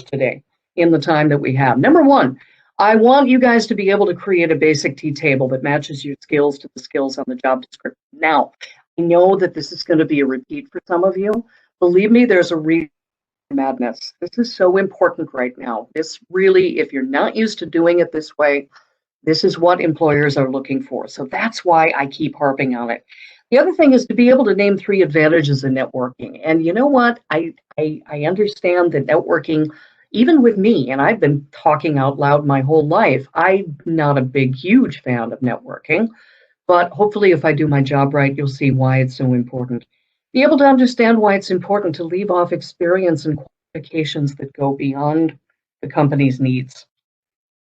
today in the time that we have. Number one, I want you guys to be able to create a basic T table that matches your skills to the skills on the job description. Now, I know that this is going to be a repeat for some of you. Believe me, there's a reason for madness. This is so important right now. This really, if you're not used to doing it this way, this is what employers are looking for. So that's why I keep harping on it. The other thing is to be able to name 3 advantages of networking. And you know what? I understand that networking, even with me, and I've been talking out loud my whole life, I'm not a big, huge fan of networking. But hopefully if I do my job right, you'll see why it's so important. Be able to understand why it's important to leave off experience and qualifications that go beyond the company's needs.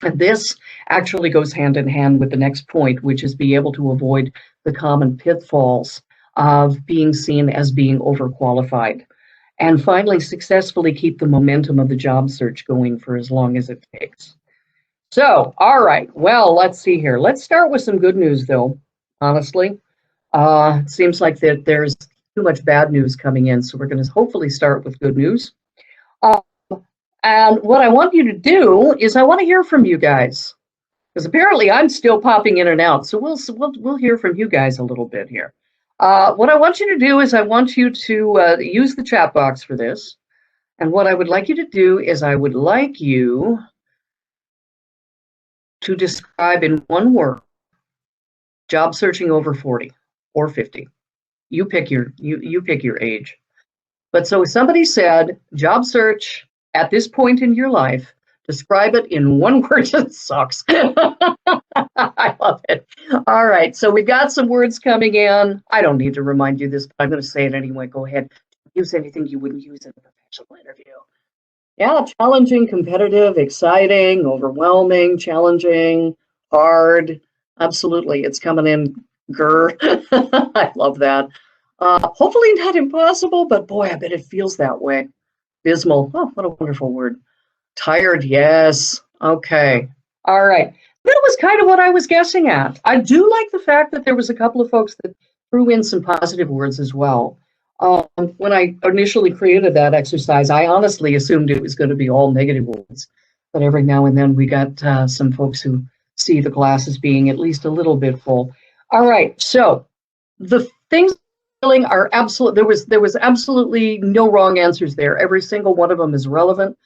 And this actually goes hand in hand with the next point, which is be able to avoid the common pitfalls of being seen as being overqualified. And finally, successfully keep the momentum of the job search going for as long as it takes. So, all right, well, let's see here. Let's start with some good news, though, honestly. It seems like that there's too much bad news coming in, so we're going to hopefully start with good news. And what I want you to do is I want to hear from you guys, because apparently I'm still popping in and out. So we'll hear from you guys a little bit here. What I want you to do is I want you to use the chat box for this. And what I would like you to do is I would like you to describe in one word job searching over 40 or 50. You pick your age. But so somebody said job search at this point in your life, describe it in one word. It sucks. I love it. All right, so we've got some words coming in. I don't need to remind you this, but I'm going to say it anyway. Go ahead. Use anything you wouldn't use in a professional interview. Yeah, challenging, competitive, exciting, overwhelming, challenging, hard. Absolutely, it's coming in. Grr. I love that. Hopefully not impossible, but boy, I bet it feels that way. Dismal. Oh, what a wonderful word. Tired, yes. Okay. All right. That was kind of what I was guessing at. I do like the fact that there was a couple of folks that threw in some positive words as well. When I initially created that exercise, I honestly assumed it was going to be all negative words. But every now and then we got some folks who see the glass as being at least a little bit full. All right. So the things are absolute. There was absolutely no wrong answers there. Every single one of them is relevant.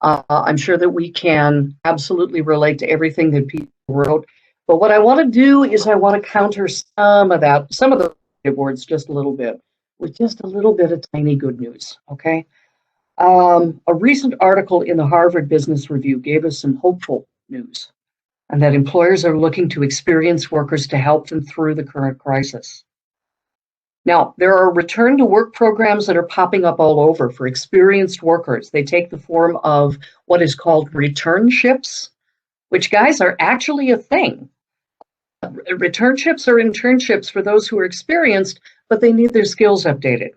I'm sure that we can absolutely relate to everything that people wrote. But what I want to do is I want to counter some of the words just a little bit with just a little bit of tiny good news. Okay. A recent article in the Harvard Business Review gave us some hopeful news, and that employers are looking to experienced workers to help them through the current crisis. Now, there are return to work programs that are popping up all over for experienced workers. They take the form of what is called returnships, which, guys, are actually a thing. Returnships are internships for those who are experienced, but they need their skills updated.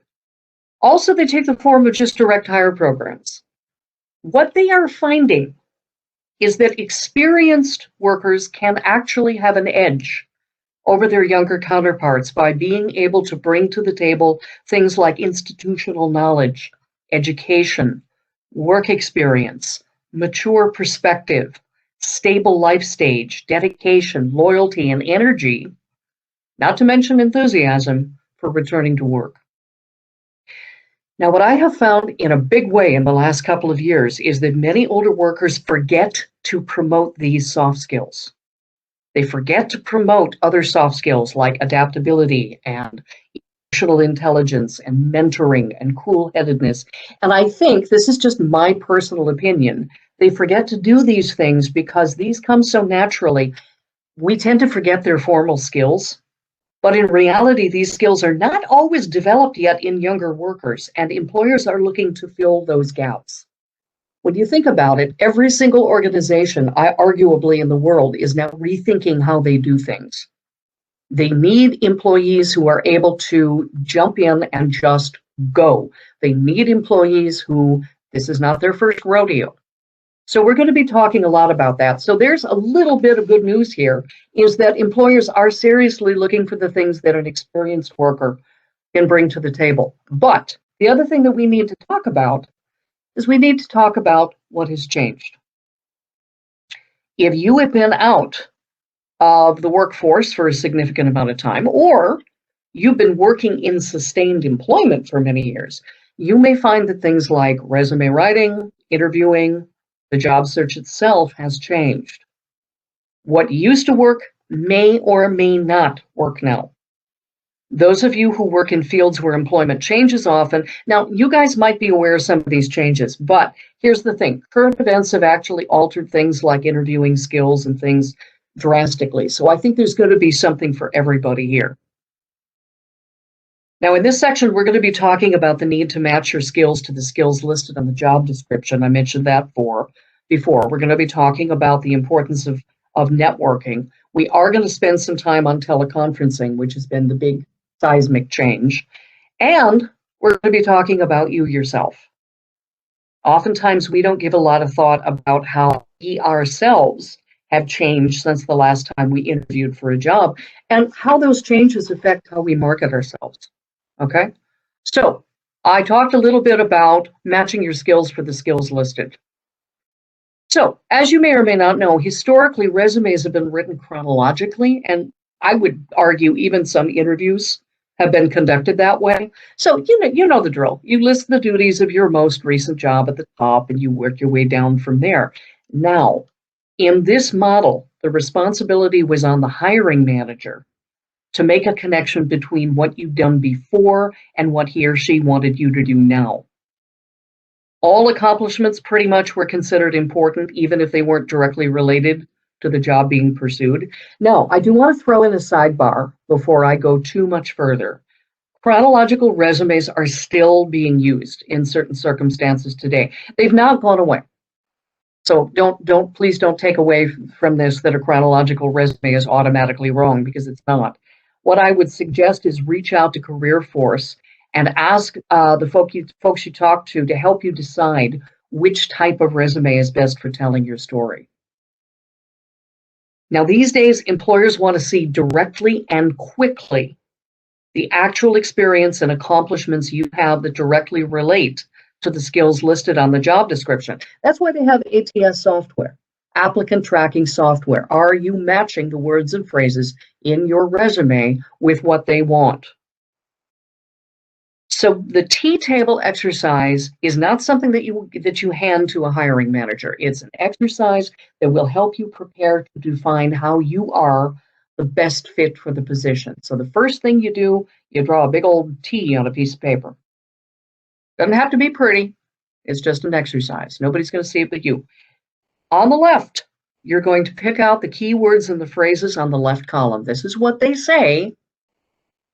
Also, they take the form of just direct hire programs. What they are finding is that experienced workers can actually have an edge over their younger counterparts by being able to bring to the table things like institutional knowledge, education, work experience, mature perspective, stable life stage, dedication, loyalty, and energy, not to mention enthusiasm for returning to work. Now, what I have found in a big way in the last couple of years is that many older workers forget to promote these soft skills. They forget to promote other soft skills like adaptability and emotional intelligence and mentoring and cool-headedness. And I think, this is just my personal opinion, they forget to do these things because these come so naturally. We tend to forget their formal skills, but in reality, these skills are not always developed yet in younger workers, and employers are looking to fill those gaps. When you think about it, every single organization, arguably in the world, is now rethinking how they do things. They need employees who are able to jump in and just go. They need employees who, this is not their first rodeo. So we're going to be talking a lot about that. So there's a little bit of good news here, is that employers are seriously looking for the things that an experienced worker can bring to the table. But the other thing that we need to talk about is we need to talk about what has changed. If you have been out of the workforce for a significant amount of time, or you've been working in sustained employment for many years, you may find that things like resume writing, interviewing, the job search itself has changed. What used to work may or may not work now. Those of you who work in fields where employment changes often, now you guys might be aware of some of these changes, but here's the thing. Current events have actually altered things like interviewing skills and things drastically. So I think there's going to be something for everybody here. Now in this section, we're going to be talking about the need to match your skills to the skills listed on the job description. I mentioned that before. We're going to be talking about the importance of networking. We are going to spend some time on teleconferencing, which has been the big seismic change. And we're going to be talking about you yourself. Oftentimes, we don't give a lot of thought about how we ourselves have changed since the last time we interviewed for a job and how those changes affect how we market ourselves. Okay? So, I talked a little bit about matching your skills for the skills listed. So, as you may or may not know, historically, resumes have been written chronologically, and I would argue even some interviews have been conducted that way. So, you know the drill. You list the duties of your most recent job at the top, and you work your way down from there. Now, in this model, the responsibility was on the hiring manager to make a connection between what you've done before and what he or she wanted you to do now. All accomplishments pretty much were considered important, even if they weren't directly related to the job being pursued. Now, I do want to throw in a sidebar before I go too much further. Chronological resumes are still being used in certain circumstances today. They've not gone away. So please don't take away from this that a chronological resume is automatically wrong, because it's not. What I would suggest is reach out to CareerForce and ask the folks you talk to help you decide which type of resume is best for telling your story. Now, these days, employers want to see directly and quickly the actual experience and accomplishments you have that directly relate to the skills listed on the job description. That's why they have ATS software, applicant tracking software. Are you matching the words and phrases in your resume with what they want? So the T-table exercise is not something that you hand to a hiring manager. It's an exercise that will help you prepare to define how you are the best fit for the position. So the first thing you do, you draw a big old T on a piece of paper. Doesn't have to be pretty. It's just an exercise. Nobody's going to see it but you. On the left, you're going to pick out the keywords and the phrases on the left column. This is what they say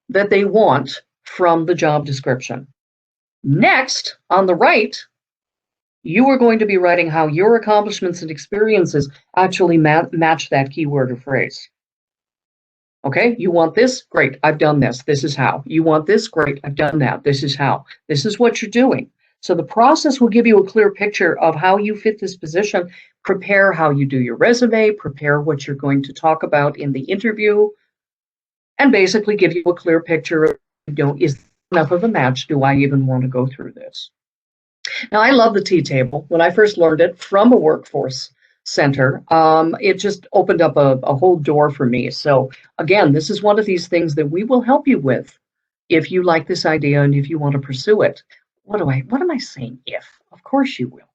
that they want from the job description. Next, on the right, you are going to be writing how your accomplishments and experiences actually match that keyword or phrase. Okay, you want this? Great, I've done this. This is how. You want this? Great, I've done that. This is how. This is what you're doing. So the process will give you a clear picture of how you fit this position. Prepare how you do your resume, prepare what you're going to talk about in the interview, and basically give you a clear picture of, is enough of a match? Do I even want to go through this? Now, I love the T-table. When I first learned it from a workforce center, it just opened up a whole door for me. So again, this is one of these things that we will help you with if you like this idea and if you want to pursue it. What am I saying? If? Of course you will.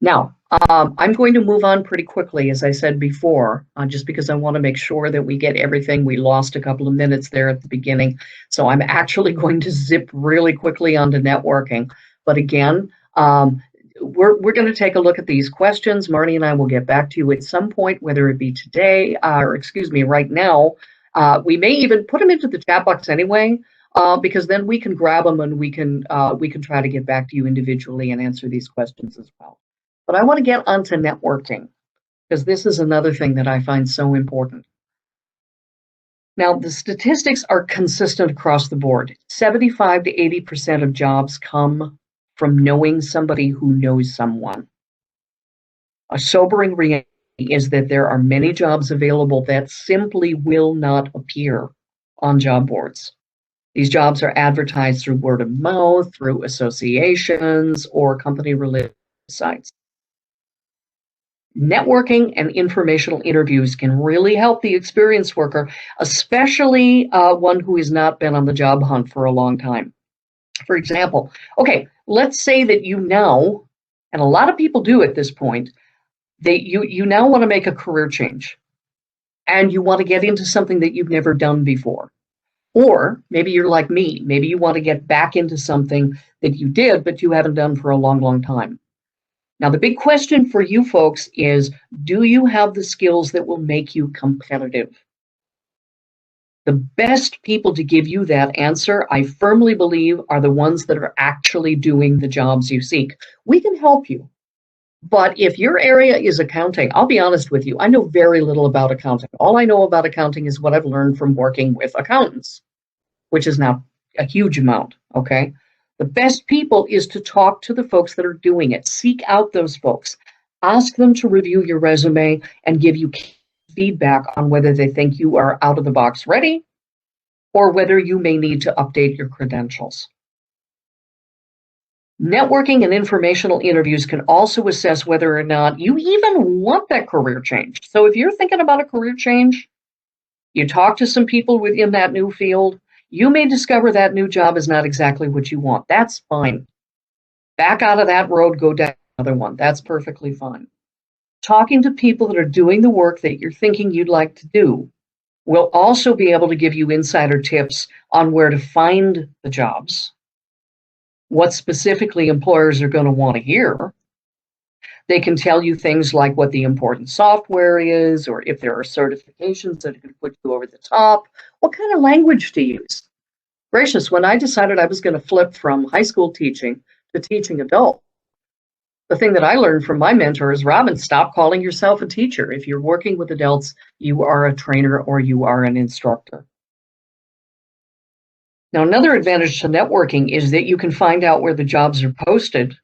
Now, I'm going to move on pretty quickly, as I said before, just because I want to make sure that we get everything. We lost a couple of minutes there at the beginning. So I'm actually going to zip really quickly onto networking. But again, we're going to take a look at these questions. Marnie and I will get back to you at some point, whether it be today or, excuse me, right now. We may even put them into the chat box anyway, because then we can grab them and we can try to get back to you individually and answer these questions as well. But I want to get onto networking, because this is another thing that I find so important. Now, the statistics are consistent across the board. 75 to 80% of jobs come from knowing somebody who knows someone. A sobering reality is that there are many jobs available that simply will not appear on job boards. These jobs are advertised through word of mouth, through associations, or company-related sites. Networking and informational interviews can really help the experienced worker, especially one who has not been on the job hunt for a long time. For example, okay, let's say that you now, and a lot of people do at this point, you now want to make a career change and you want to get into something that you've never done before. Or maybe you're like me, maybe you want to get back into something that you did but you haven't done for a long, long time. Now, the big question for you folks is, do you have the skills that will make you competitive? The best people to give you that answer, I firmly believe, are the ones that are actually doing the jobs you seek. We can help you. But if your area is accounting, I'll be honest with you, I know very little about accounting. All I know about accounting is what I've learned from working with accountants, which is not a huge amount, okay? The best people is to talk to the folks that are doing it. Seek out those folks. Ask them to review your resume and give you feedback on whether they think you are out of the box ready or whether you may need to update your credentials. Networking and informational interviews can also assess whether or not you even want that career change. So if you're thinking about a career change, you talk to some people within that new field, you may discover that new job is not exactly what you want. That's fine. Back out of that road, go down another one. That's perfectly fine. Talking to people that are doing the work that you're thinking you'd like to do will also be able to give you insider tips on where to find the jobs, what specifically employers are going to want to hear. They can tell you things like what the important software is, or if there are certifications that could put you over the top, what kind of language to use. Gracious, when I decided I was going to flip from high school teaching to teaching adults, the thing that I learned from my mentor is, Robin, stop calling yourself a teacher. If you're working with adults, you are a trainer or you are an instructor. Now, another advantage to networking is that you can find out where the jobs are posted.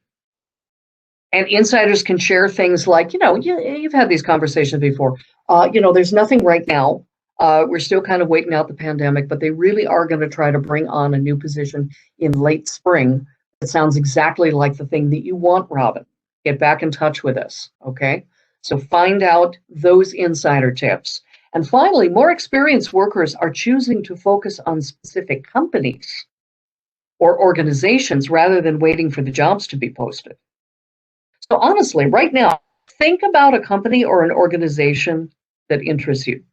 And insiders can share things like, you've had these conversations before. There's nothing right now. We're still kind of waiting out the pandemic, but they really are going to try to bring on a new position in late spring. It sounds exactly like the thing that you want, Robin. Get back in touch with us, okay? So find out those insider tips. And finally, more experienced workers are choosing to focus on specific companies or organizations rather than waiting for the jobs to be posted. So honestly, right now, think about a company or an organization that interests you.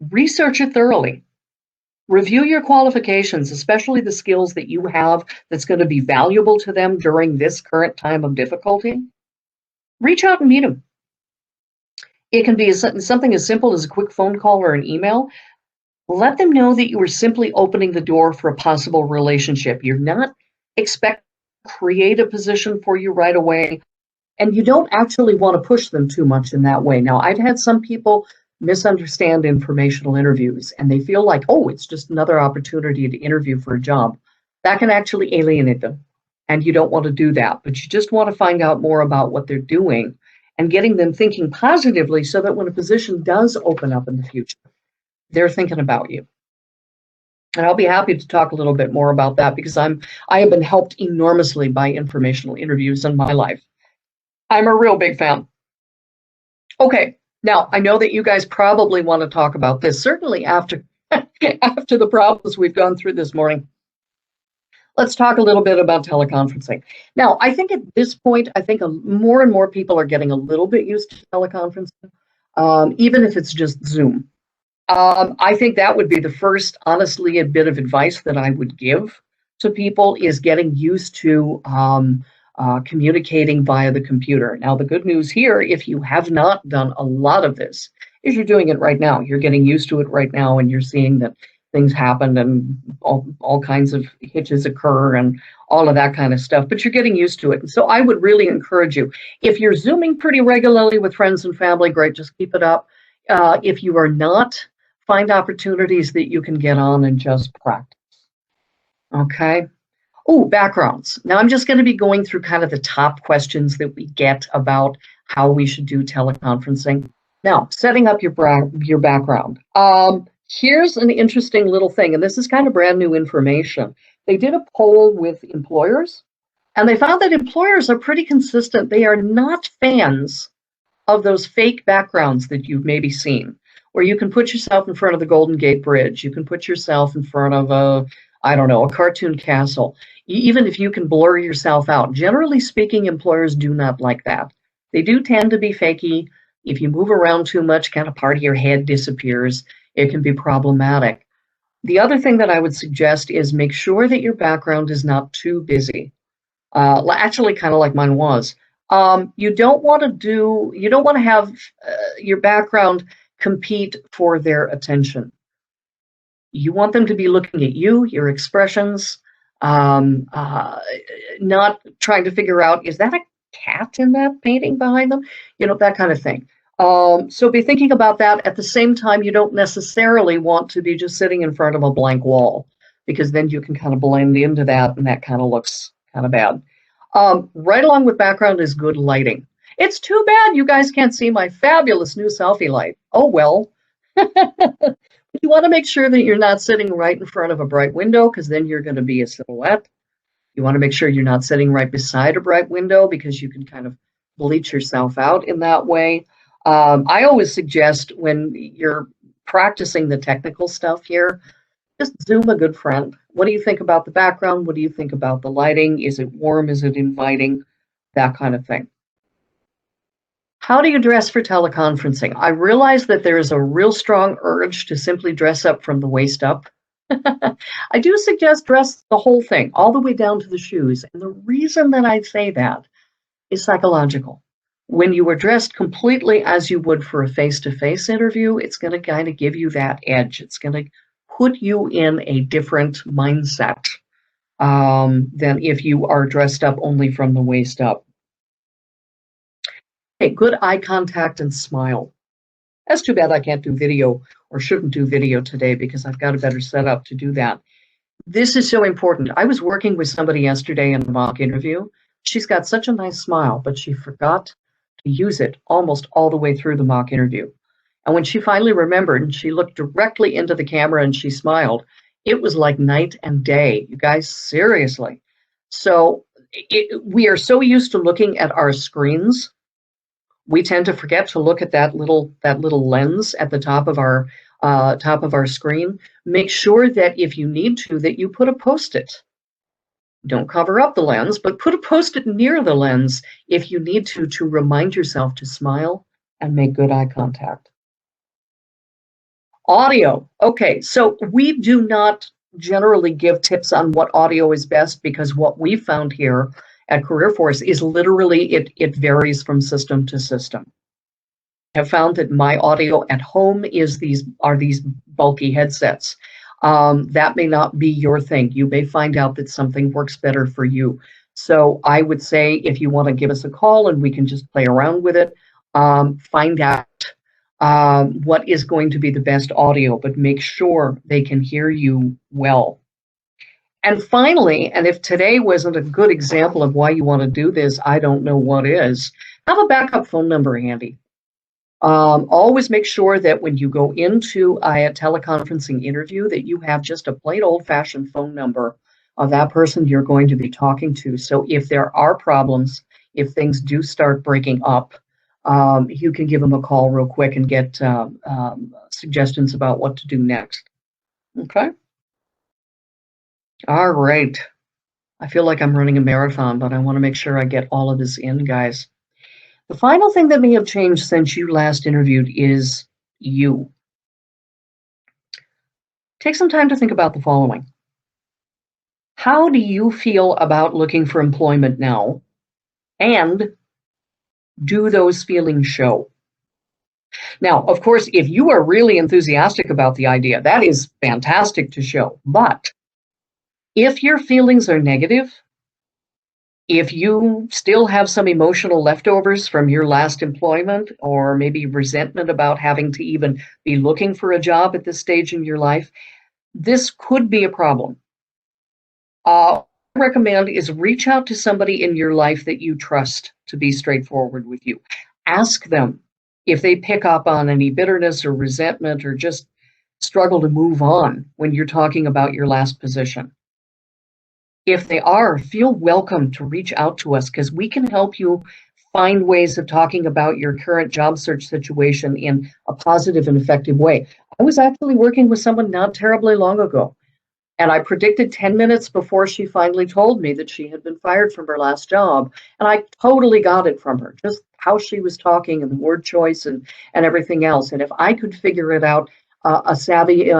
Research it thoroughly. Review your qualifications, especially the skills that you have that's going to be valuable to them during this current time of difficulty. Reach out and meet them. It can be something as simple as a quick phone call or an email. Let them know that you are simply opening the door for a possible relationship. You're not expecting to create a position for you right away, and you don't actually want to push them too much in that way. Now, I've had some people misunderstand informational interviews, and they feel like, oh, it's just another opportunity to interview for a job. That can actually alienate them, and you don't want to do that, but you just want to find out more about what they're doing and getting them thinking positively so that when a position does open up in the future, they're thinking about you. And I'll be happy to talk a little bit more about that because I have been helped enormously by informational interviews in my life. I'm a real big fan. Okay, now I know that you guys probably want to talk about this, certainly after the problems we've gone through this morning. Let's talk a little bit about teleconferencing. Now, I think at this point, more and more people are getting a little bit used to teleconferencing, even if it's just Zoom. I think that would be the first, honestly, a bit of advice that I would give to people is getting used to communicating via the computer. Now, the good news here, if you have not done a lot of this, is you're doing it right now. You're getting used to it right now, and you're seeing that things happen and all kinds of hitches occur and all of that kind of stuff, but you're getting used to it. And so I would really encourage you, if you're Zooming pretty regularly with friends and family, great, just keep it up. If you are not, find opportunities that you can get on and just practice. Okay. Oh, backgrounds. Now I'm just going to be going through kind of the top questions that we get about how we should do teleconferencing. Now, setting up your background. Here's an interesting little thing, and this is kind of brand new information. They did a poll with employers And they found that employers are pretty consistent. They are not fans of those fake backgrounds that you've maybe seen, where you can put yourself in front of the Golden Gate Bridge, you can put yourself in front of I don't know, a cartoon castle, even if you can blur yourself out. Generally speaking, employers do not like that. They do tend to be fakey. If you move around too much, kind of part of your head disappears. It can be problematic. The other thing that I would suggest is make sure that your background is not too busy. Actually, kind of like mine was. You don't want to have your background compete for their attention. You want them to be looking at you, your expressions, um, uh, not trying to figure out, is that a cat in that painting behind them? That kind of thing. So be thinking about that. At the same time, you don't necessarily want to be just sitting in front of a blank wall, because then you can kind of blend into that, and that kind of looks kind of bad. Right along with background is good lighting. It's too bad you guys can't see my fabulous new selfie light. Oh well. You want to make sure that you're not sitting right in front of a bright window, because then you're going to be a silhouette. You want to make sure you're not sitting right beside a bright window, because you can kind of bleach yourself out in that way. I always suggest, when you're practicing the technical stuff here, just Zoom a good friend. What do you think about the background? What do you think about the lighting? Is it warm? Is it inviting? That kind of thing. How do you dress for teleconferencing? I realize that there is a real strong urge to simply dress up from the waist up. I do suggest dress the whole thing, all the way down to the shoes. And the reason that I say that is psychological. When you are dressed completely as you would for a face-to-face interview, it's going to kind of give you that edge. It's going to put you in a different mindset than if you are dressed up only from the waist up. Okay, good eye contact and smile. That's too bad I can't do video, or shouldn't do video today, because I've got a better setup to do that. This is so important. I was working with somebody yesterday in a mock interview. She's got such a nice smile, but she forgot to use it almost all the way through the mock interview. And when she finally remembered, and she looked directly into the camera and she smiled, it was like night and day. You guys, seriously. So we are so used to looking at our screens, we tend to forget to look at that little lens at the top of our screen. Make sure that if you need to, that you put a Post-it. Don't cover up the lens, but put a Post-it near the lens if you need to remind yourself to smile and make good eye contact. Audio. Okay, so we do not generally give tips on what audio is best, because what we found here at CareerForce is literally it varies from system to system. I have found that my audio at home is these bulky headsets. That may not be your thing. You may find out that something works better for you. So I would say, if you want to give us a call and we can just play around with it, find out what is going to be the best audio, but make sure they can hear you well. And finally, and if today wasn't a good example of why you want to do this, I don't know what is, have a backup phone number handy. Always make sure that when you go into a teleconferencing interview, that you have just a plain old-fashioned phone number of that person you're going to be talking to. So if there are problems, if things do start breaking up, you can give them a call real quick and get suggestions about what to do next. Okay? All right. I feel like I'm running a marathon, but I want to make sure I get all of this in, guys. The final thing that may have changed since you last interviewed is you. Take some time to think about the following. How do you feel about looking for employment now? And do those feelings show? Now, of course, if you are really enthusiastic about the idea, that is fantastic to show. But if your feelings are negative, if you still have some emotional leftovers from your last employment, or maybe resentment about having to even be looking for a job at this stage in your life, this could be a problem. What I recommend is reach out to somebody in your life that you trust to be straightforward with you. Ask them if they pick up on any bitterness or resentment, or just struggle to move on when you're talking about your last position. If they are, feel welcome to reach out to us because we can help you find ways of talking about your current job search situation in a positive and effective way. I was actually working with someone not terribly long ago, and I predicted 10 minutes before she finally told me that she had been fired from her last job. And I totally got it from her, just how she was talking and the word choice and everything else. And if I could figure it out, a savvy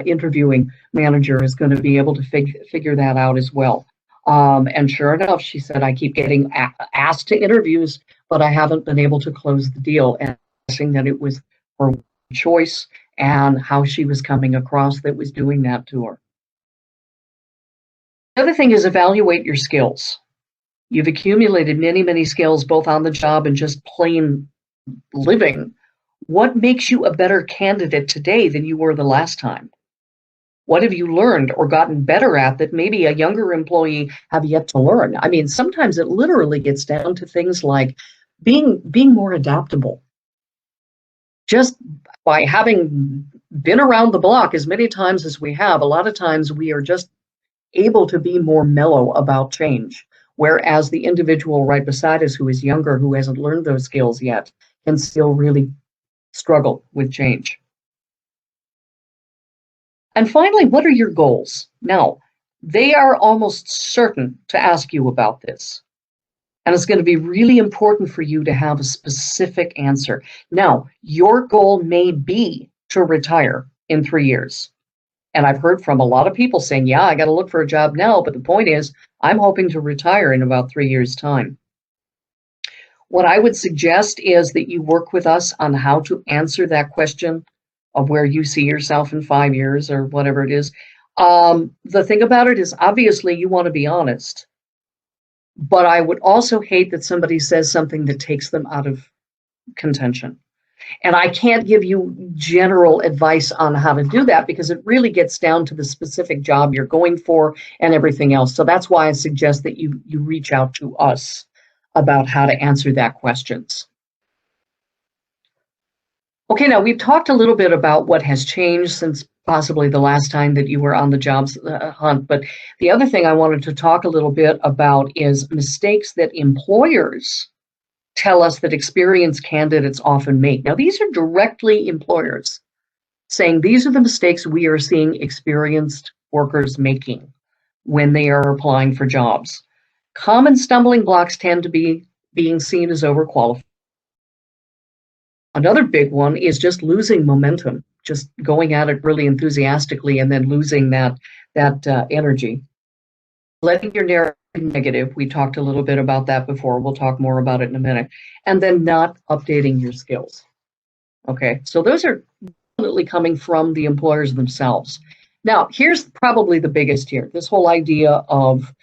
interviewing manager is going to be able to figure that out as well. And sure enough, she said, I keep getting asked to interviews, but I haven't been able to close the deal. And saying that it was her choice and how she was coming across that was doing that to her. The other thing is evaluate your skills. You've accumulated many, many skills both on the job and just plain living. What makes you a better candidate today than you were the last time? What have you learned or gotten better at that maybe a younger employee have yet to learn? I mean, sometimes it literally gets down to things like being more adaptable. Just by having been around the block as many times as we have, a lot of times we are just able to be more mellow about change. Whereas the individual right beside us who is younger, who hasn't learned those skills yet, can still really struggle with change. And finally, what are your goals? Now, they are almost certain to ask you about this. And it's going to be really important for you to have a specific answer. Now, your goal may be to retire in 3 years. And I've heard from a lot of people saying, yeah, I got to look for a job now. But the point is, I'm hoping to retire in about 3 years' time. What I would suggest is that you work with us on how to answer that question of where you see yourself in 5 years or whatever it is. The thing about it is, obviously, you want to be honest. But I would also hate that somebody says something that takes them out of contention. And I can't give you general advice on how to do that because it really gets down to the specific job you're going for and everything else. So that's why I suggest that you reach out to us about how to answer that questions. Okay, now we've talked a little bit about what has changed since possibly the last time that you were on the jobs hunt, but the other thing I wanted to talk a little bit about is mistakes that employers tell us that experienced candidates often make. Now, these are directly employers saying these are the mistakes we are seeing experienced workers making when they are applying for jobs. Common stumbling blocks tend to be being seen as overqualified. Another big one is just losing momentum, just going at it really enthusiastically and then losing that energy. Letting your narrative negative. We talked a little bit about that before. We'll talk more about it in a minute. And then not updating your skills. Okay, so those are definitely coming from the employers themselves. Now, here's probably the biggest here, this whole idea of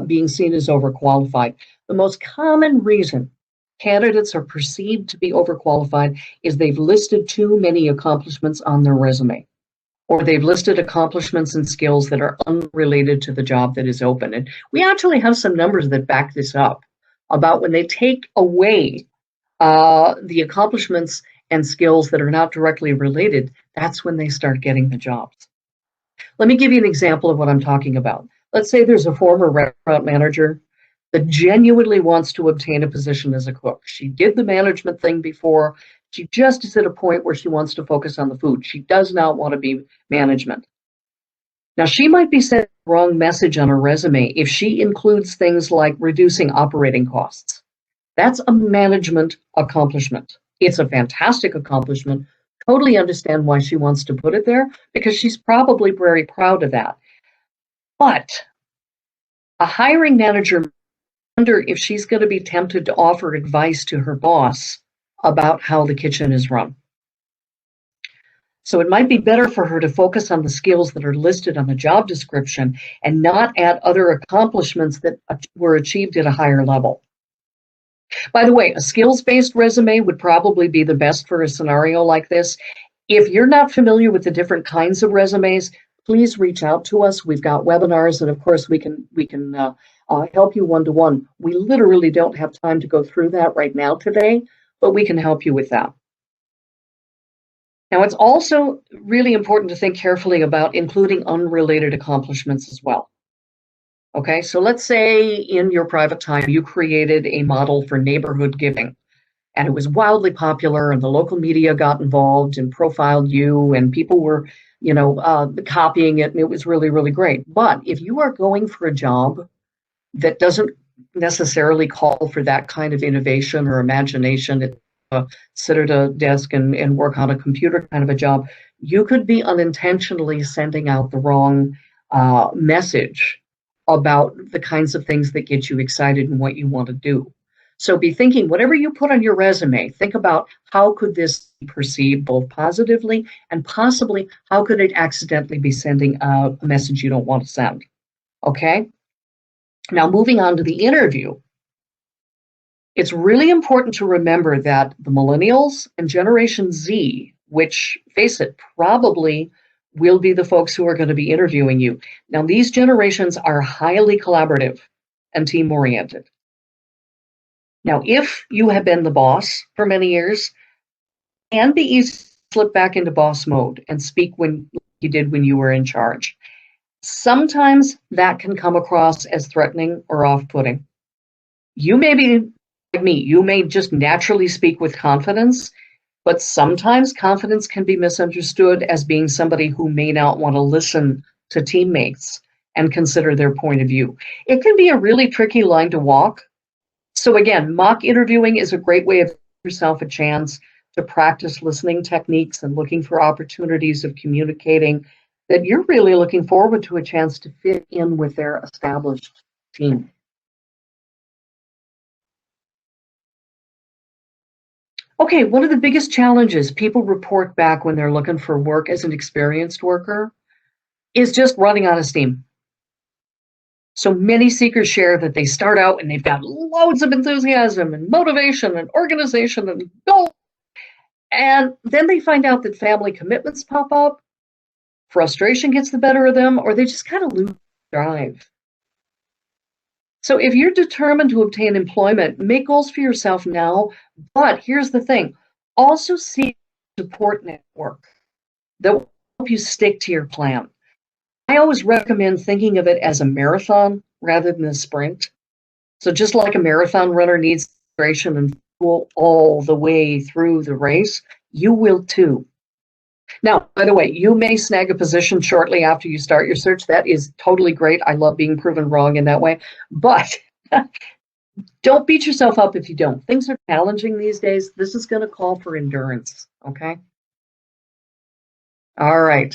being seen as overqualified. The most common reason candidates are perceived to be overqualified is they've listed too many accomplishments on their resume, or they've listed accomplishments and skills that are unrelated to the job that is open. And we actually have some numbers that back this up about when they take away the accomplishments and skills that are not directly related, that's when they start getting the jobs. Let me give you an example of what I'm talking about. Let's say there's a former restaurant manager that genuinely wants to obtain a position as a cook. She did the management thing before. She just is at a point where she wants to focus on the food. She does not want to be management. Now, she might be sending the wrong message on her resume if she includes things like reducing operating costs. That's a management accomplishment. It's a fantastic accomplishment. Totally understand why she wants to put it there because she's probably very proud of that. But a hiring manager wonder if she's going to be tempted to offer advice to her boss about how the kitchen is run. So it might be better for her to focus on the skills that are listed on the job description and not add other accomplishments that were achieved at a higher level. By the way, a skills-based resume would probably be the best for a scenario like this. If you're not familiar with the different kinds of resumes, please reach out to us. We've got webinars, and of course, we can help you one-to-one. We literally don't have time to go through that right now today, but we can help you with that. Now, it's also really important to think carefully about including unrelated accomplishments as well. Okay, so let's say in your private time you created a model for neighborhood giving, and it was wildly popular, and the local media got involved and profiled you, and people were, copying it, and it was really, really great. But if you are going for a job that doesn't necessarily call for that kind of innovation or imagination, sit at a desk and work on a computer kind of a job, you could be unintentionally sending out the wrong message about the kinds of things that get you excited and what you want to do. So be thinking, whatever you put on your resume, think about how could this be perceived both positively and possibly how could it accidentally be sending a message you don't want to send. Okay? Now, moving on to the interview, it's really important to remember that the millennials and Generation Z, which, face it, probably will be the folks who are going to be interviewing you. Now, these generations are highly collaborative and team oriented. Now, if you have been the boss for many years, it can be easy to slip back into boss mode and speak when you did when you were in charge. Sometimes that can come across as threatening or off-putting. You may be like me, you may just naturally speak with confidence, but sometimes confidence can be misunderstood as being somebody who may not want to listen to teammates and consider their point of view. It can be a really tricky line to walk. So again, mock interviewing is a great way of giving yourself a chance to practice listening techniques and looking for opportunities of communicating that you're really looking forward to a chance to fit in with their established team. Okay, one of the biggest challenges people report back when they're looking for work as an experienced worker is just running out of steam. So many seekers share that they start out and they've got loads of enthusiasm and motivation and organization and goal. And then they find out that family commitments pop up, frustration gets the better of them, or they just kind of lose drive. So if you're determined to obtain employment, make goals for yourself now. But here's the thing, also seek a support network that will help you stick to your plan. I always recommend thinking of it as a marathon rather than a sprint. So just like a marathon runner needs inspiration and fuel all the way through the race, you will too. Now, by the way, you may snag a position shortly after you start your search. That is totally great. I love being proven wrong in that way. But don't beat yourself up if you don't. Things are challenging these days. This is going to call for endurance, okay? All right.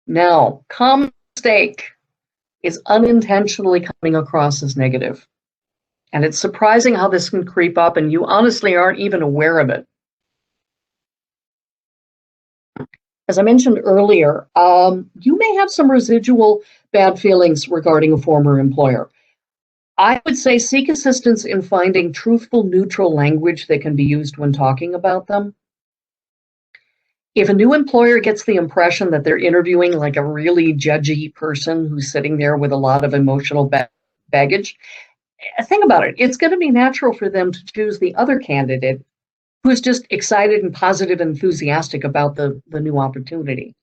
Now, common mistake is unintentionally coming across as negative. And it's surprising how this can creep up and you honestly aren't even aware of it. As I mentioned earlier, you may have some residual bad feelings regarding a former employer. I would say seek assistance in finding truthful, neutral language that can be used when talking about them. If a new employer gets the impression that they're interviewing like a really judgy person who's sitting there with a lot of emotional baggage, think about it. It's going to be natural for them to choose the other candidate who's just excited and positive and enthusiastic about the new opportunity.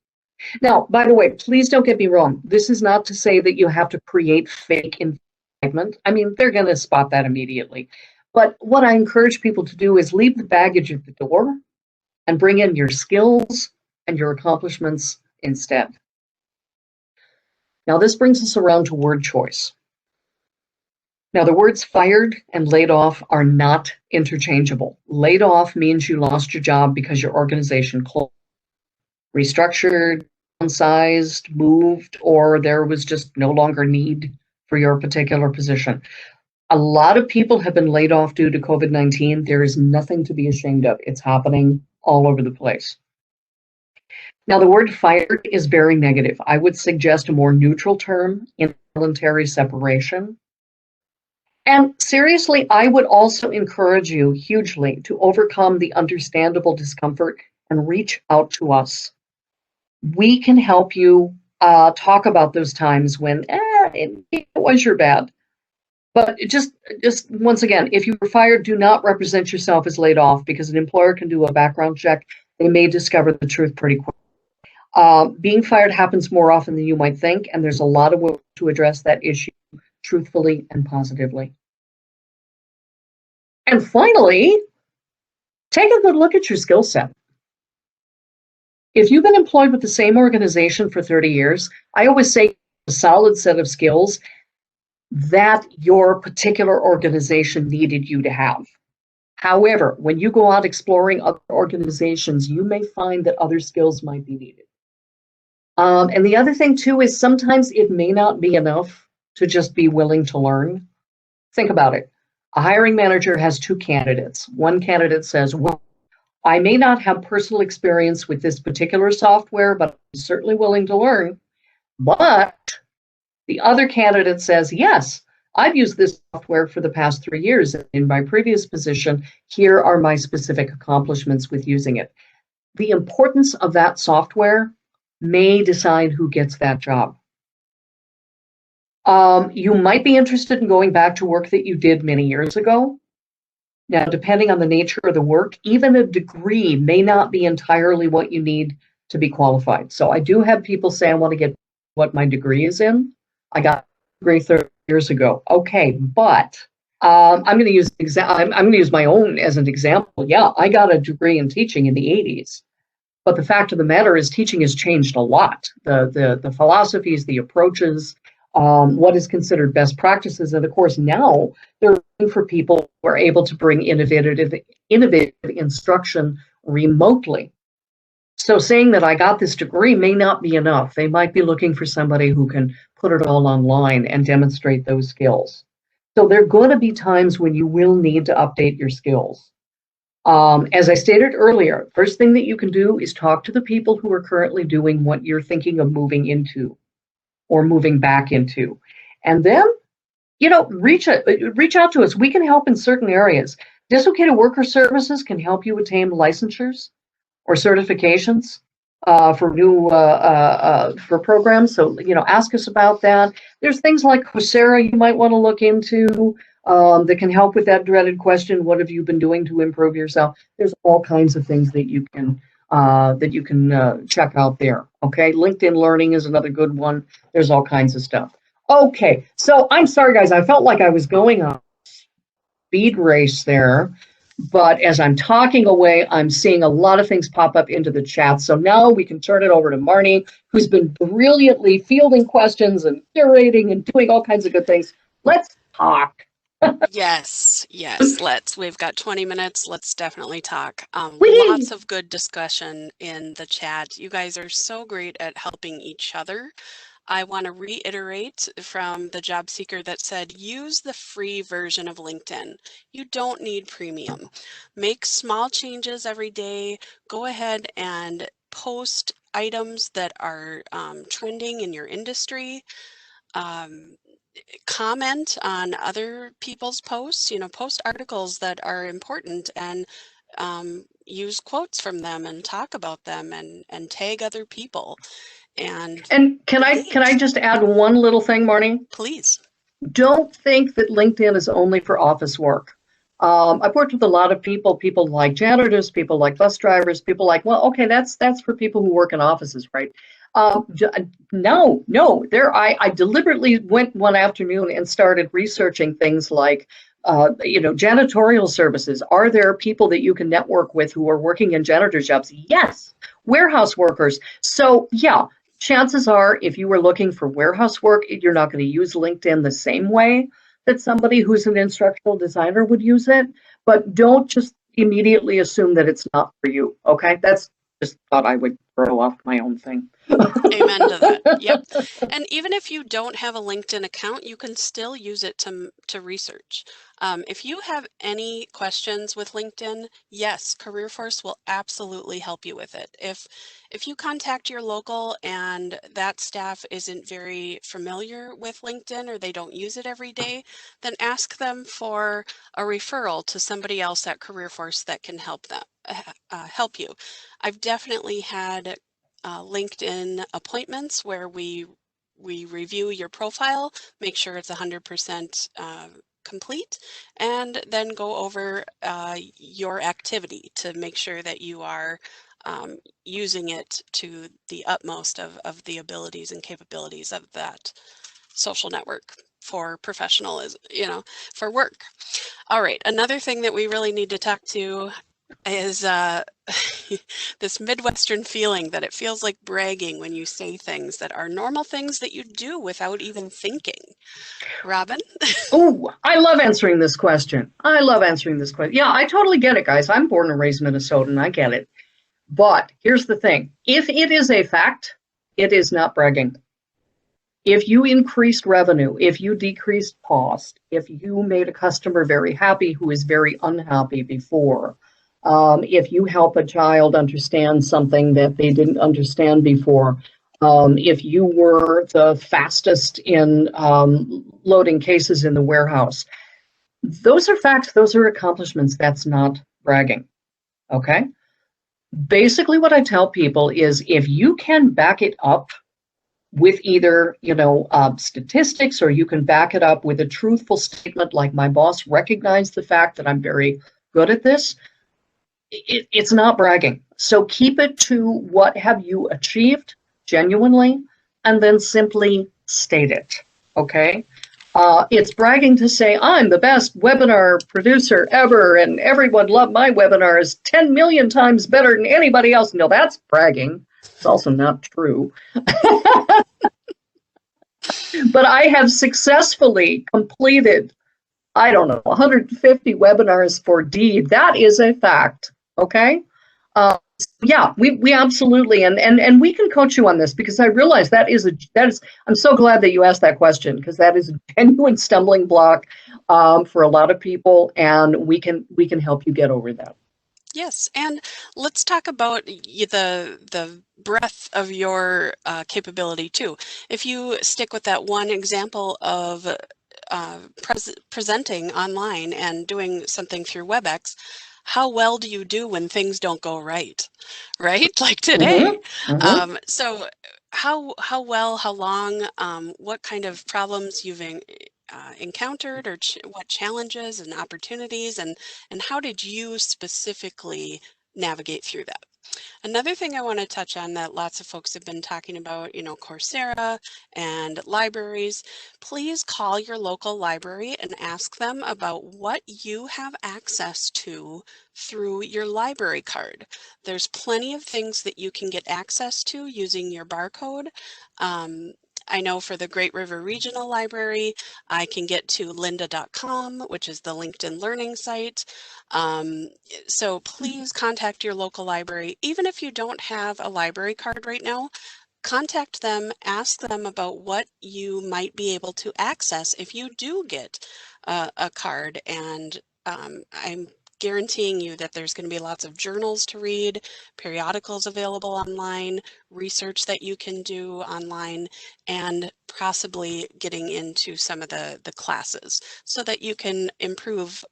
Now, by the way, please don't get me wrong. This is not to say that you have to create fake excitement. I mean, they're going to spot that immediately. But what I encourage people to do is leave the baggage at the door and bring in your skills and your accomplishments instead. Now, this brings us around to word choice. Now, the words fired and laid off are not interchangeable. Laid off means you lost your job because your organization closed, restructured, downsized, moved, or there was just no longer need for your particular position. A lot of people have been laid off due to COVID-19. There is nothing to be ashamed of. It's happening all over the place. Now, the word fired is very negative. I would suggest a more neutral term, involuntary separation. And seriously, I would also encourage you hugely to overcome the understandable discomfort and reach out to us. We can help you talk about those times when it was your bad. But just once again, if you were fired, do not represent yourself as laid off because an employer can do a background check. They may discover the truth pretty quick. Being fired happens more often than you might think, and there's a lot of ways to address that issue truthfully and positively. And finally, take a good look at your skill set. If you've been employed with the same organization for 30 years, I always say a solid set of skills that your particular organization needed you to have. However, when you go out exploring other organizations, you may find that other skills might be needed. And the other thing too is sometimes it may not be enough to just be willing to learn. Think about it. A hiring manager has two candidates. One candidate says, well, I may not have personal experience with this particular software, but I'm certainly willing to learn. But the other candidate says, yes, I've used this software for the past 3 years. In my previous position, here are my specific accomplishments with using it. The importance of that software may decide who gets that job. You might be interested in going back to work that you did many years ago. Now, depending on the nature of the work, even a degree may not be entirely what you need to be qualified. So I do have people say, I want to get what my degree is in. I got a degree 30 years ago. Okay, but I'm going to use my own as an example. Yeah, I got a degree in teaching in the 80s. But the fact of the matter is teaching has changed a lot. The philosophies, the approaches, what is considered best practices. And of course, now they're looking for people who are able to bring innovative instruction remotely. So saying that I got this degree may not be enough. They might be looking for somebody who can put it all online and demonstrate those skills. So there are going to be times when you will need to update your skills. As I stated earlier, first thing that you can do is talk to the people who are currently doing what you're thinking of moving into or moving back into. And then, reach out to us. We can help in certain areas. Dislocated Worker Services can help you attain licensures or certifications for new for programs. So, ask us about that. There's things like Coursera you might want to look into. That can help with that dreaded question, what have you been doing to improve yourself? There's all kinds of things that you can check out there. Okay, LinkedIn Learning is another good one. There's all kinds of stuff. Okay, so I'm sorry, guys. I felt like I was going on a speed race there. But as I'm talking away, I'm seeing a lot of things pop up into the chat. So now we can turn it over to Marnie, who's been brilliantly fielding questions and curating and doing all kinds of good things. Let's talk. Yes, let's. We've got 20 minutes. Let's definitely talk. Lots of good discussion in the chat. You guys are so great at helping each other. I want to reiterate from the job seeker that said, use the free version of LinkedIn. You don't need premium. Make small changes every day. Go ahead and post items that are trending in your industry. Comment on other people's posts, post articles that are important and use quotes from them and talk about them and tag other people. And can I just add one little thing, Marnie? Please. Don't think that LinkedIn is only for office work. I've worked with a lot of people like janitors, people like bus drivers, people like, well, okay, that's for people who work in offices, right? No, I deliberately went one afternoon and started researching things like, janitorial services. Are there people that you can network with who are working in janitor jobs? Yes. Warehouse workers. So yeah, chances are if you were looking for warehouse work, you're not going to use LinkedIn the same way that somebody who's an instructional designer would use it. But don't just immediately assume that it's not for you. Okay, that's just thought I would throw off my own thing. Amen to that. Yep. And even if you don't have a LinkedIn account, you can still use it to research. If you have any questions with LinkedIn, yes, CareerForce will absolutely help you with it. If you contact your local and that staff isn't very familiar with LinkedIn or they don't use it every day, then ask them for a referral to somebody else at CareerForce that can help them help you. I've definitely had LinkedIn appointments where we review your profile, make sure it's 100% complete, and then go over your activity to make sure that you are using it to the utmost of the abilities and capabilities of that social network for professional, for work. All right, another thing that we really need to talk to is this Midwestern feeling that it feels like bragging when you say things that are normal things that you do without even thinking. Robin? Oh, I love answering this question. Yeah, I totally get it, guys. I'm born and raised Minnesotan. I get it. But here's the thing. If it is a fact, it is not bragging. If you increased revenue, if you decreased cost, if you made a customer very happy who is very unhappy before, if you help a child understand something that they didn't understand before, if you were the fastest in loading cases in the warehouse, those are facts, those are accomplishments. That's not bragging. Okay? Basically, what I tell people is if you can back it up with either statistics, or you can back it up with a truthful statement like my boss recognized the fact that I'm very good at this, it's not bragging. So keep it to what have you achieved genuinely, and then simply state it. Okay. It's bragging to say I'm the best webinar producer ever and everyone loved my webinars 10 million times better than anybody else. No, that's bragging. It's also not true. But I have successfully completed, I don't know, 150 webinars for Deed. That is a fact. Okay. Yeah, we absolutely, and we can coach you on this, because I realize that is I'm so glad that you asked that question, because that is a genuine stumbling block for a lot of people, and we can help you get over that. Yes, and let's talk about the breadth of your capability too. If you stick with that one example of presenting online and doing something through WebEx, how well do you do when things don't go right? Right? Like today. So how well, how long, what kind of problems you've encountered, or what challenges and opportunities, and how did you specifically navigate through that? Another thing I want to touch on that lots of folks have been talking about, Coursera and libraries. Please call your local library and ask them about what you have access to through your library card. There's plenty of things that you can get access to using your barcode. I know for the Great River Regional Library, I can get to lynda.com, which is the LinkedIn Learning site. So please contact your local library. Even if you don't have a library card right now, contact them, ask them about what you might be able to access if you do get a card. And I'm guaranteeing you that there's going to be lots of journals to read, periodicals available online, research that you can do online, and possibly getting into some of the classes so that you can improve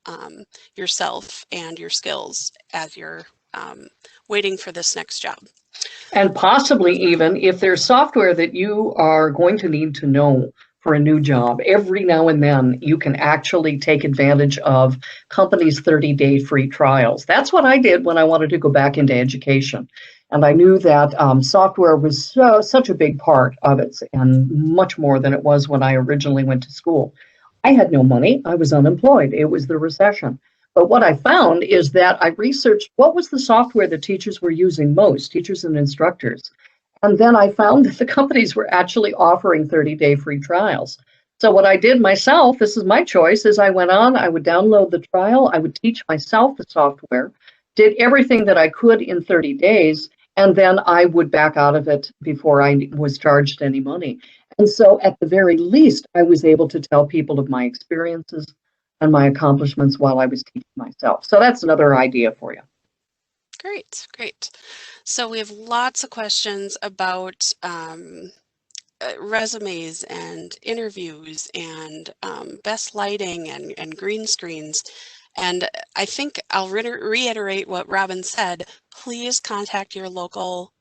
yourself and your skills as you're waiting for this next job. And possibly even if there's software that you are going to need to know for a new job, every now and then you can actually take advantage of companies' 30-day free trials. That's what I did when I wanted to go back into education. And I knew that software was such a big part of it, and much more than it was when I originally went to school. I had no money. I was unemployed. It was the recession. But what I found is that I researched what was the software that teachers were using most, teachers and instructors. And then I found that the companies were actually offering 30-day free trials. So what I did myself, this is my choice, is I went on, I would download the trial, I would teach myself the software, did everything that I could in 30 days, and then I would back out of it before I was charged any money. And so at the very least, I was able to tell people of my experiences and my accomplishments while I was teaching myself. So that's another idea for you. Great, great. So we have lots of questions about resumes and interviews and best lighting and green screens. And I think I'll reiterate what Robin said. Please contact your local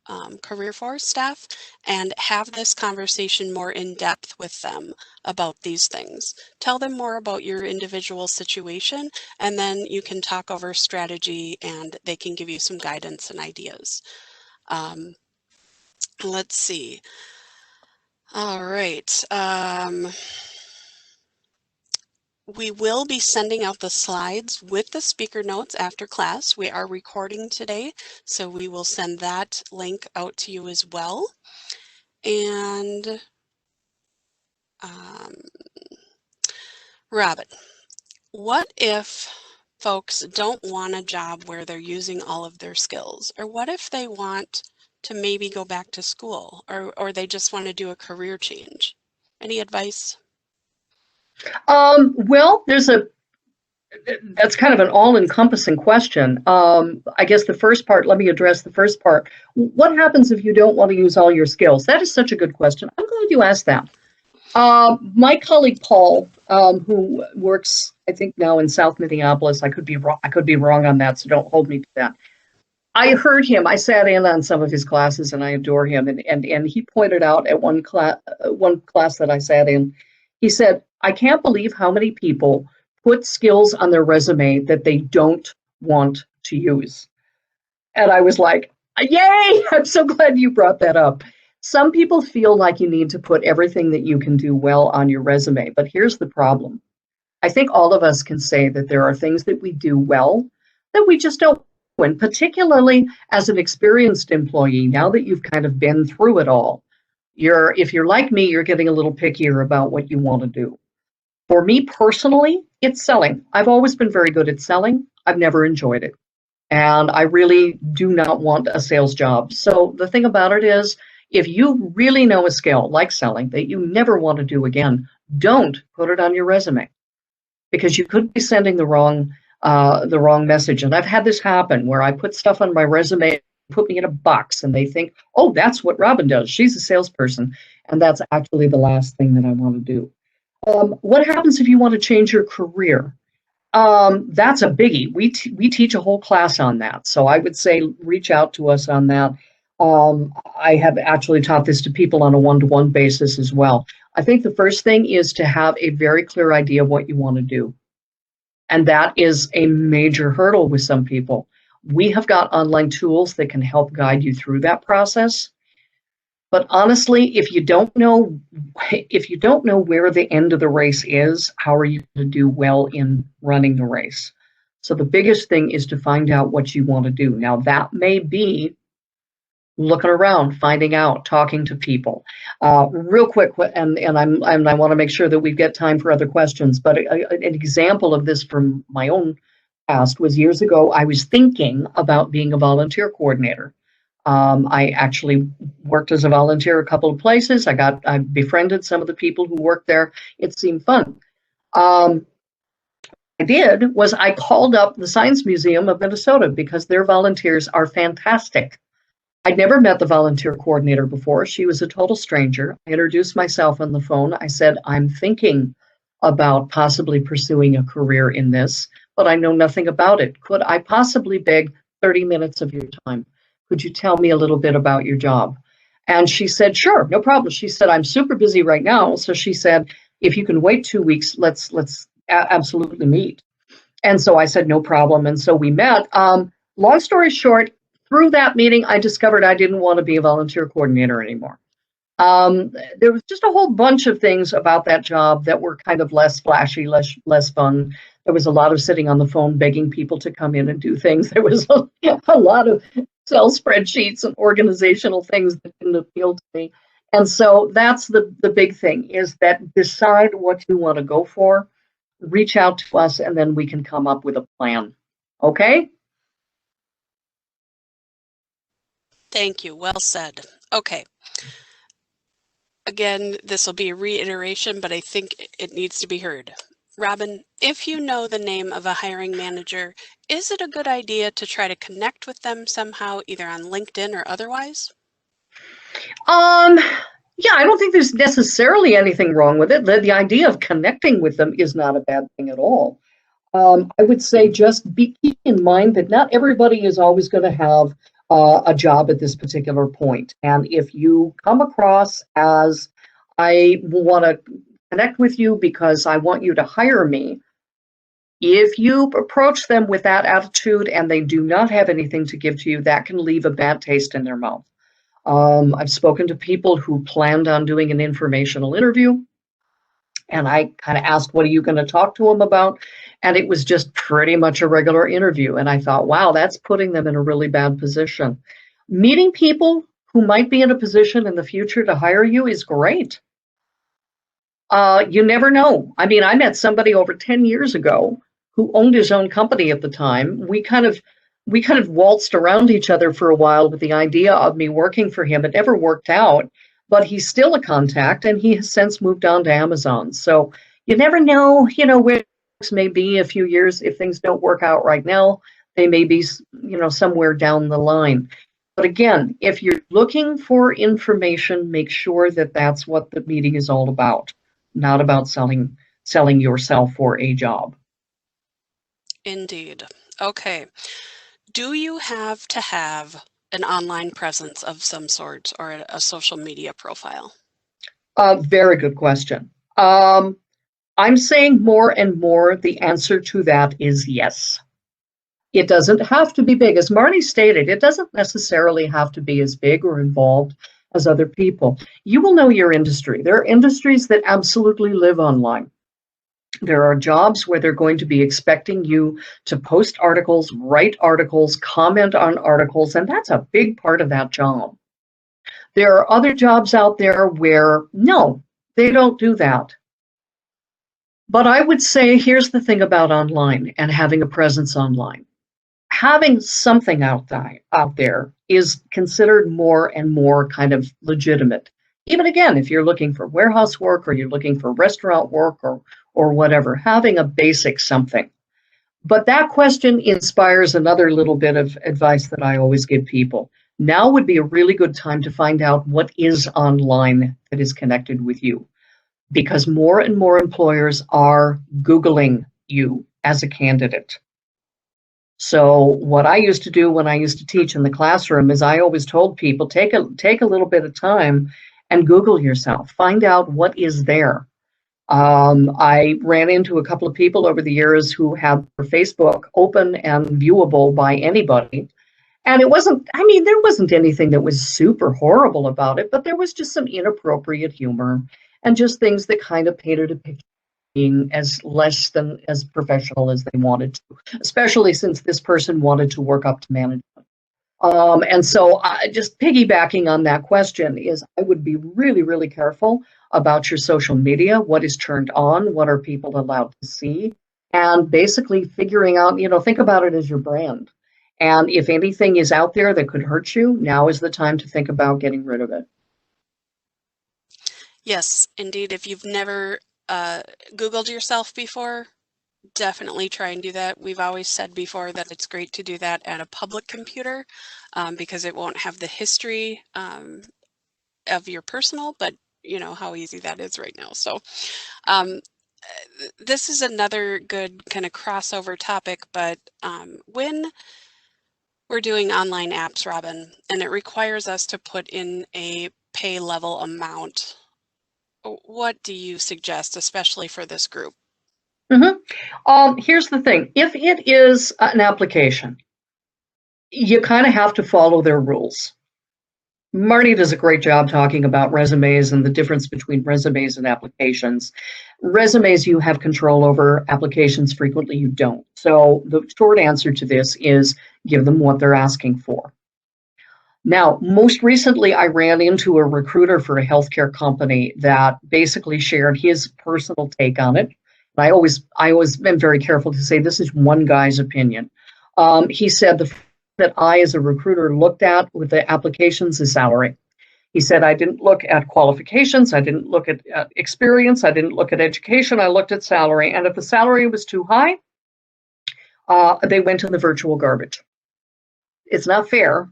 career force staff and have this conversation more in depth with them about these things. Tell them more about your individual situation, and then you can talk over strategy and they can give you some guidance and ideas. Let's see. All right. We will be sending out the slides with the speaker notes after class. We are recording today, so we will send that link out to you as well. And Robin, what if folks don't want a job where they're using all of their skills? Or what if they want to maybe go back to school, or they just want to do a career change? Any advice? Well, that's kind of an all-encompassing question. I guess the first part, let me address the first part. What happens if you don't want to use all your skills? That is such a good question. I'm glad you asked that. My colleague Paul, who works, I think now in South Minneapolis, I could be wrong on that, so don't hold me to that. I heard him. I sat in on some of his classes, and I adore him. And he pointed out at one class that I sat in, he said, "I can't believe how many people put skills on their resume that they don't want to use." And I was like, "Yay! I'm so glad you brought that up." Some people feel like you need to put everything that you can do well on your resume, but here's the problem. I think all of us can say that there are things that we do well that we just don't. And particularly as an experienced employee, now that you've kind of been through it all, if you're like me, you're getting a little pickier about what you want to do. For me personally, it's selling. I've always been very good at selling. I've never enjoyed it. And I really do not want a sales job. So the thing about it is, if you really know a skill like selling that you never want to do again, don't put it on your resume, because you could be sending the wrong message. And I've had this happen where I put stuff on my resume, put me in a box, and they think, oh, that's what Robin does. She's a salesperson. And that's actually the last thing that I want to do. What happens if you want to change your career? That's a biggie. We teach a whole class on that. So I would say reach out to us on that. I have actually taught this to people on a one-to-one basis as well. I think the first thing is to have a very clear idea of what you want to do. And that is a major hurdle with some people. We have got online tools that can help guide you through that process. But honestly, if you don't know where the end of the race is, how are you going to do well in running the race? So the biggest thing is to find out what you want to do. Now, that may be looking around, finding out, talking to people. Real quick, and I want to make sure that we've got time for other questions, but an example of this from my own past was years ago. I was thinking about being a volunteer coordinator. I actually worked as a volunteer a couple of places. I befriended some of the people who worked there. It seemed fun. I called up the Science Museum of Minnesota because their volunteers are fantastic. I'd never met the volunteer coordinator before. She was a total stranger. I introduced myself on the phone. I said, I'm thinking about possibly pursuing a career in this, but I know nothing about it. Could I possibly beg 30 minutes of your time? Could you tell me a little bit about your job? And she said, sure, no problem. She said, I'm super busy right now. So she said, if you can wait 2 weeks, let's absolutely meet. And so I said, no problem. And so we met. Long story short, through that meeting, I discovered I didn't want to be a volunteer coordinator anymore. There was just a whole bunch of things about that job that were kind of less flashy, less fun. There was a lot of sitting on the phone begging people to come in and do things. There was a lot of Excel spreadsheets and organizational things that didn't appeal to me. And so that's the big thing, is that decide what you want to go for, reach out to us, and then we can come up with a plan. Okay? Thank you. Well said. Okay. Again, this will be a reiteration, but I think it needs to be heard. Robin, if you know the name of a hiring manager, is it a good idea to try to connect with them somehow, either on LinkedIn or otherwise? Yeah, I don't think there's necessarily anything wrong with it. The idea of connecting with them is not a bad thing at all. I would say just keep in mind that not everybody is always going to have a job at this particular point. And if you come across as, I want to connect with you because I want you to hire me, if you approach them with that attitude and they do not have anything to give to you, that can leave a bad taste in their mouth. I've spoken to people who planned on doing an informational interview, and I kind of asked, what are you going to talk to them about? And it was just pretty much a regular interview. And I thought, wow, that's putting them in a really bad position. Meeting people who might be in a position in the future to hire you is great. You never know. I mean, I met somebody over 10 years ago who owned his own company at the time. We kind of waltzed around each other for a while with the idea of me working for him. It never worked out, but he's still a contact, and he has since moved on to Amazon. So you never know, where things may be a few years. If things don't work out right now, they may be, somewhere down the line. But again, if you're looking for information, make sure that that's what the meeting is all about, not about selling yourself for a job. Indeed. Okay. Do you have to have an online presence of some sort or a social media profile? Very good question. I'm saying more and more the answer to that is yes. It doesn't have to be big. As Marty stated, it doesn't necessarily have to be as big or involved as other people. You will know your industry. There are industries that absolutely live online. There are jobs where they're going to be expecting you to post articles, write articles, comment on articles, and that's a big part of that job. There are other jobs out there where, no, they don't do that. But I would say here's the thing about online and having a presence online. Having something out there is considered more and more kind of legitimate. Even again, if you're looking for warehouse work or you're looking for restaurant work or whatever, having a basic something. But that question inspires another little bit of advice that I always give people. Now would be a really good time to find out what is online that is connected with you, because more and more employers are Googling you as a candidate. So what I used to do when I used to teach in the classroom is I always told people, take a little bit of time and Google yourself, find out what is there. I ran into a couple of people over the years who had their Facebook open and viewable by anybody. And there wasn't anything that was super horrible about it, but there was just some inappropriate humor and just things that kind of painted a picture being as less than as professional as they wanted to, especially since this person wanted to work up to management. And so just piggybacking on that question is I would be really, really careful about your social media, what is turned on, what are people allowed to see, and basically figuring out, think about it as your brand. And if anything is out there that could hurt you, now is the time to think about getting rid of it. Yes, indeed. If you've never Googled yourself before, definitely try and do that. We've always said before that it's great to do that at a public computer because it won't have the history of your personal, but you know how easy that is right now. So this is another good kind of crossover topic, but when we're doing online apps, Robin, and it requires us to put in a pay level amount, what do you suggest, especially for this group? Here's the thing. If it is an application, you kind of have to follow their rules. Marty does a great job talking about resumes and the difference between resumes and applications. Resumes you have control over, applications frequently you don't. So the short answer to this is give them what they're asking for. Now, most recently, I ran into a recruiter for a healthcare company that basically shared his personal take on it. I always am very careful to say this is one guy's opinion. He said the that I, as a recruiter, looked at with the applications is salary. He said, I didn't look at qualifications. I didn't look at experience. I didn't look at education. I looked at salary. And if the salary was too high, they went in the virtual garbage. It's not fair,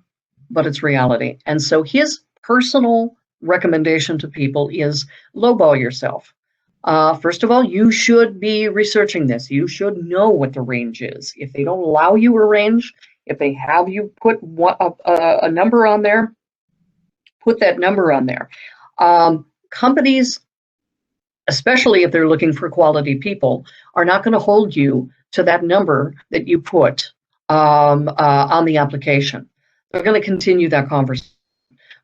but it's reality. And so his personal recommendation to people is lowball yourself. First of all, you should be researching this. You should know what the range is. If they don't allow you a range, if they have you put a number on there, put that number on there. Companies, especially if they're looking for quality people, are not going to hold you to that number that you put on the application. They're going to continue that conversation.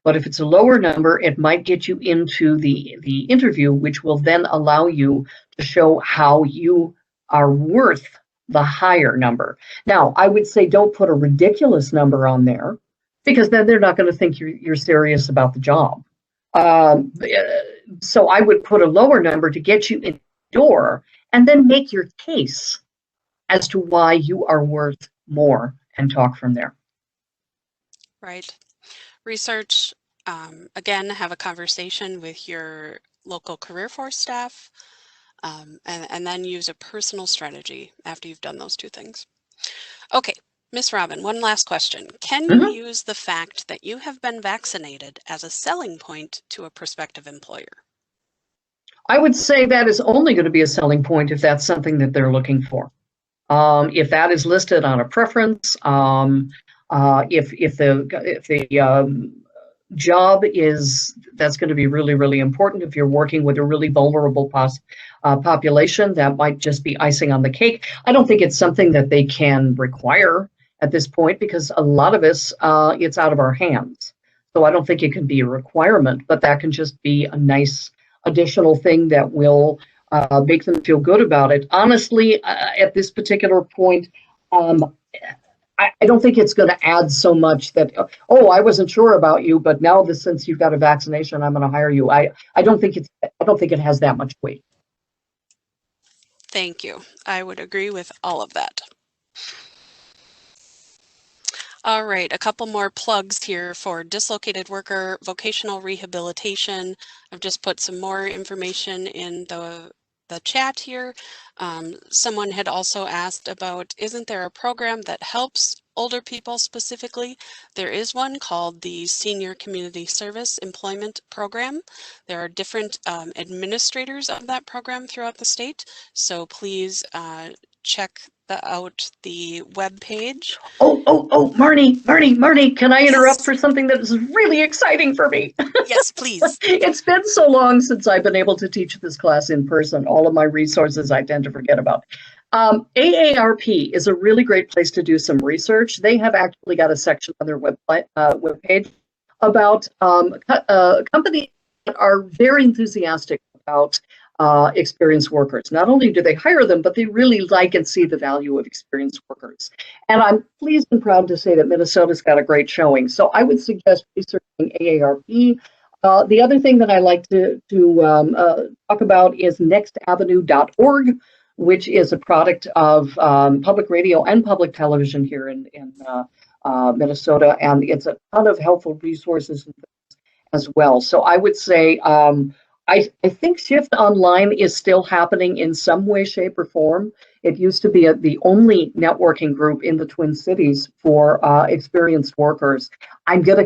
But if it's a lower number, it might get you into the interview, which will then allow you to show how you are worth the higher number. Now, I would say don't put a ridiculous number on there, because then they're not going to think you're serious about the job. So I would put a lower number to get you in the door, and then make your case as to why you are worth more and talk from there. Right. Research, again, have a conversation with your local career force staff, and then use a personal strategy after you've done those two things. Okay, Miss Robin, one last question. Can you use the fact that you have been vaccinated as a selling point to a prospective employer? I would say that is only going to be a selling point if that's something that they're looking for. If that is listed on a preference, if the job is, that's going to be really, really important. If you're working with a really vulnerable population, that might just be icing on the cake. I don't think it's something that they can require at this point, because a lot of us, it's out of our hands. So I don't think it can be a requirement, but that can just be a nice additional thing that will make them feel good about it. Honestly, at this particular point, I don't think it's going to add so much that, oh, I wasn't sure about you, but now since you've got a vaccination, I'm going to hire you. I don't think it has that much weight. Thank you. I would agree with all of that. All right, a couple more plugs here for dislocated worker vocational rehabilitation. I've just put some more information in the chat here. Someone had also asked about, isn't there a program that helps older people specifically? There is one called the Senior Community Service Employment Program. There are different administrators of that program throughout the state, so please check out the web page. Oh, Marnie, can I interrupt for something that is really exciting for me? Yes, please. It's been so long since I've been able to teach this class in person. All of my resources I tend to forget about. AARP is a really great place to do some research. They have actually got a section on their webpage about companies that are very enthusiastic about experienced workers. Not only do they hire them, but they really like and see the value of experienced workers. And I'm pleased and proud to say that Minnesota's got a great showing. So I would suggest researching AARP. The other thing that I like to talk about is nextavenue.org, which is a product of public radio and public television here in Minnesota. And it's a ton of helpful resources as well. So I would say, I think Shift Online is still happening in some way, shape, or form. It used to be the only networking group in the Twin Cities for experienced workers. I'm gonna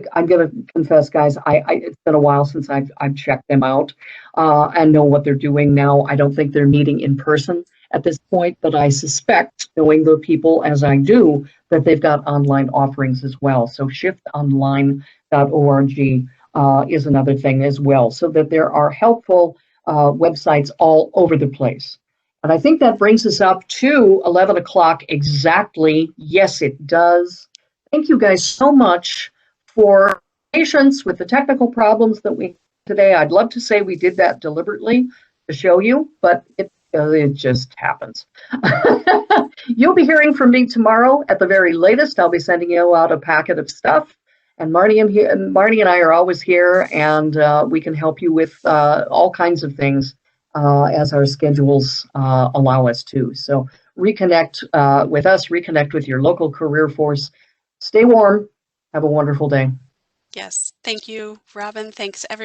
confess, guys, it's been a while since I've checked them out and know what they're doing now. I don't think they're meeting in person at this point, but I suspect, knowing the people as I do, that they've got online offerings as well. So shiftonline.org. Is another thing as well, so that there are helpful websites all over the place. And I think that brings us up to 11 o'clock exactly. Yes, it does. Thank you guys so much for patience with the technical problems that we had today. I'd love to say we did that deliberately to show you, but it just happens. You'll be hearing from me tomorrow at the very latest. I'll be sending you out a packet of stuff. And Marty and I are always here, and we can help you with all kinds of things as our schedules allow us to. So reconnect with us, reconnect with your local career force. Stay warm. Have a wonderful day. Yes. Thank you, Robin. Thanks, everyone.